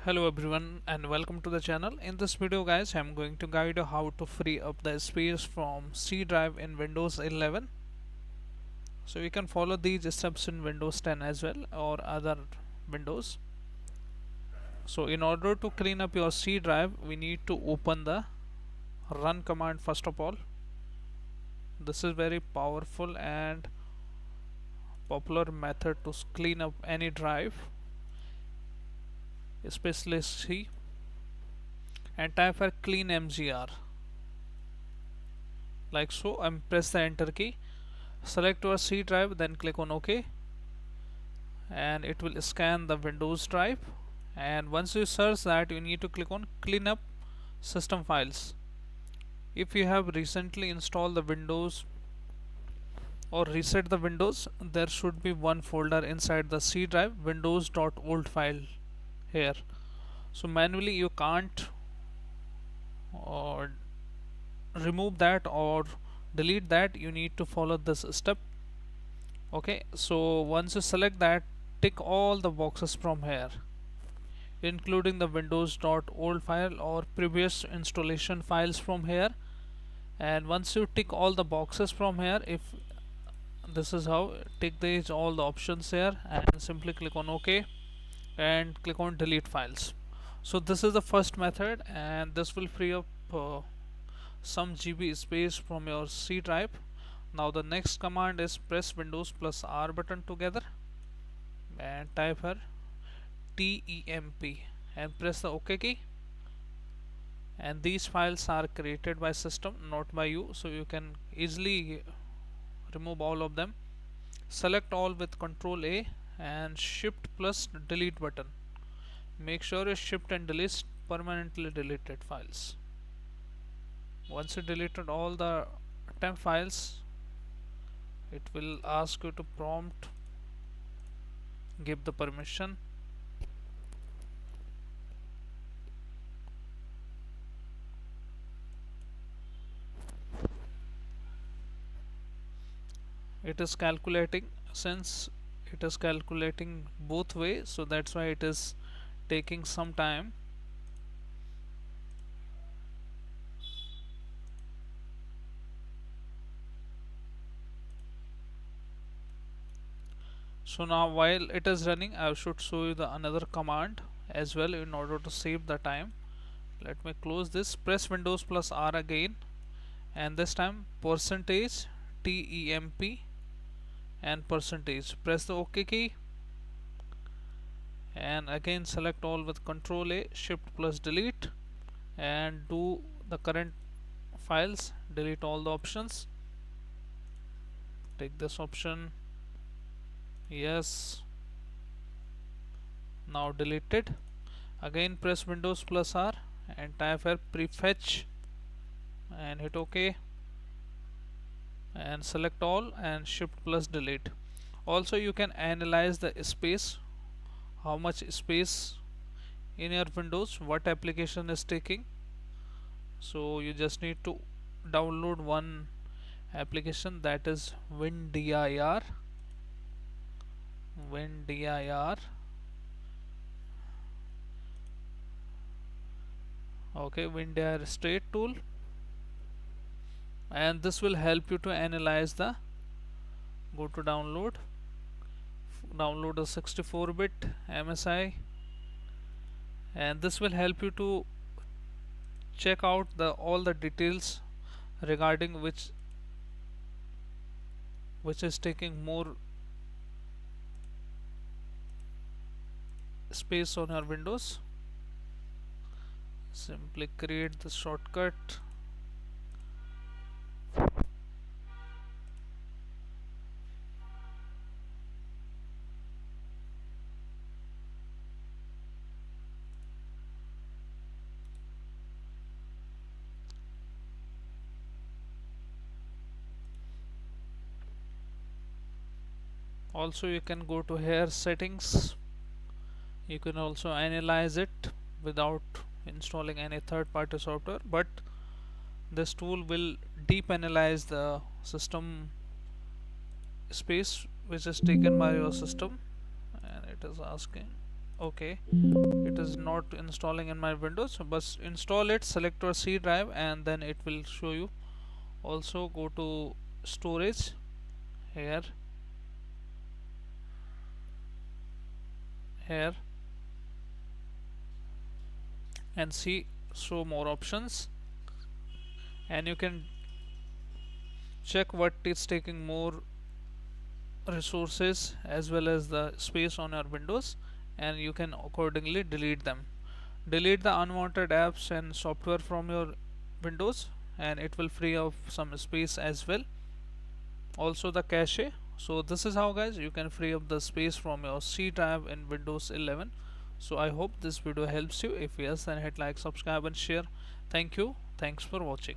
Hello everyone and welcome to the channel. In this video guys, I'm going to guide you how to free up the space from C drive in Windows 11. So you can follow these steps in Windows 10 as well or other Windows. So in order to clean up your C drive, we need to open the run command first of all. This is very powerful and popular method to clean up any drive, especially C, and type for cleanmgr like so, and press the enter key. Select your C drive, then click on OK, and it will scan the Windows drive. And once you search that, you need to click on clean up system files. If you have recently installed the Windows or reset the Windows, there should be one folder inside the C drive, windows.old file here. So manually you can't or remove that or delete that. You need to follow this step. Okay, so once you select that, tick all the boxes from here, including the windows.old file or previous installation files from here. And once you tick all the boxes from here, if this is how, tick these all the options here and simply click on OK and click on delete files. So this is the first method, and this will free up some GB space from your C drive. Now the next command is press Windows plus R button together and type here temp and press the OK key. And these files are created by system, not by you, so you can easily remove all of them. Select all with Ctrl A and Shift plus delete button. Make sure you shift and delete permanently deleted files. Once you deleted all the temp files, it will ask you to prompt give the permission. It is calculating, since it is calculating both ways, so that's why it is taking some time. So now while it is running, I should show you the another command as well in order to save the time. Let me close this. Press Windows plus R again, and this time percentage temp and percentage. Press the OK key and again select all with Ctrl A, Shift plus delete, and do the current files. Delete all the options. Take this option. Yes. Now deleted. Again press Windows plus R and type here prefetch and hit OK and select all and Shift plus delete. Also you can analyze the space, how much space in your Windows, what application is taking. So you just need to download one application, that is WinDIR. Okay, WinDIR state tool, and this will help you to analyze the, go to download a 64-bit MSI, and this will help you to check out the all the details regarding which is taking more space on your Windows. Simply create the shortcut. Also you can go to here settings. You can also analyze it without installing any third-party software, but this tool will deep analyze the system space which is taken by your system, and it is asking Okay, it is not installing in my Windows, but install it, select your C drive, and then it will show you. Also go to storage here, here, and see show more options, and you can check what is taking more resources as well as the space on your Windows, and you can accordingly delete them. Delete the unwanted apps and software from your Windows, and it will free up some space as well. Also the cache. So this is how, guys, you can free up the space from your C drive in Windows 11. So I hope this video helps you. If yes, then hit like, subscribe and share. Thank you. Thanks for watching.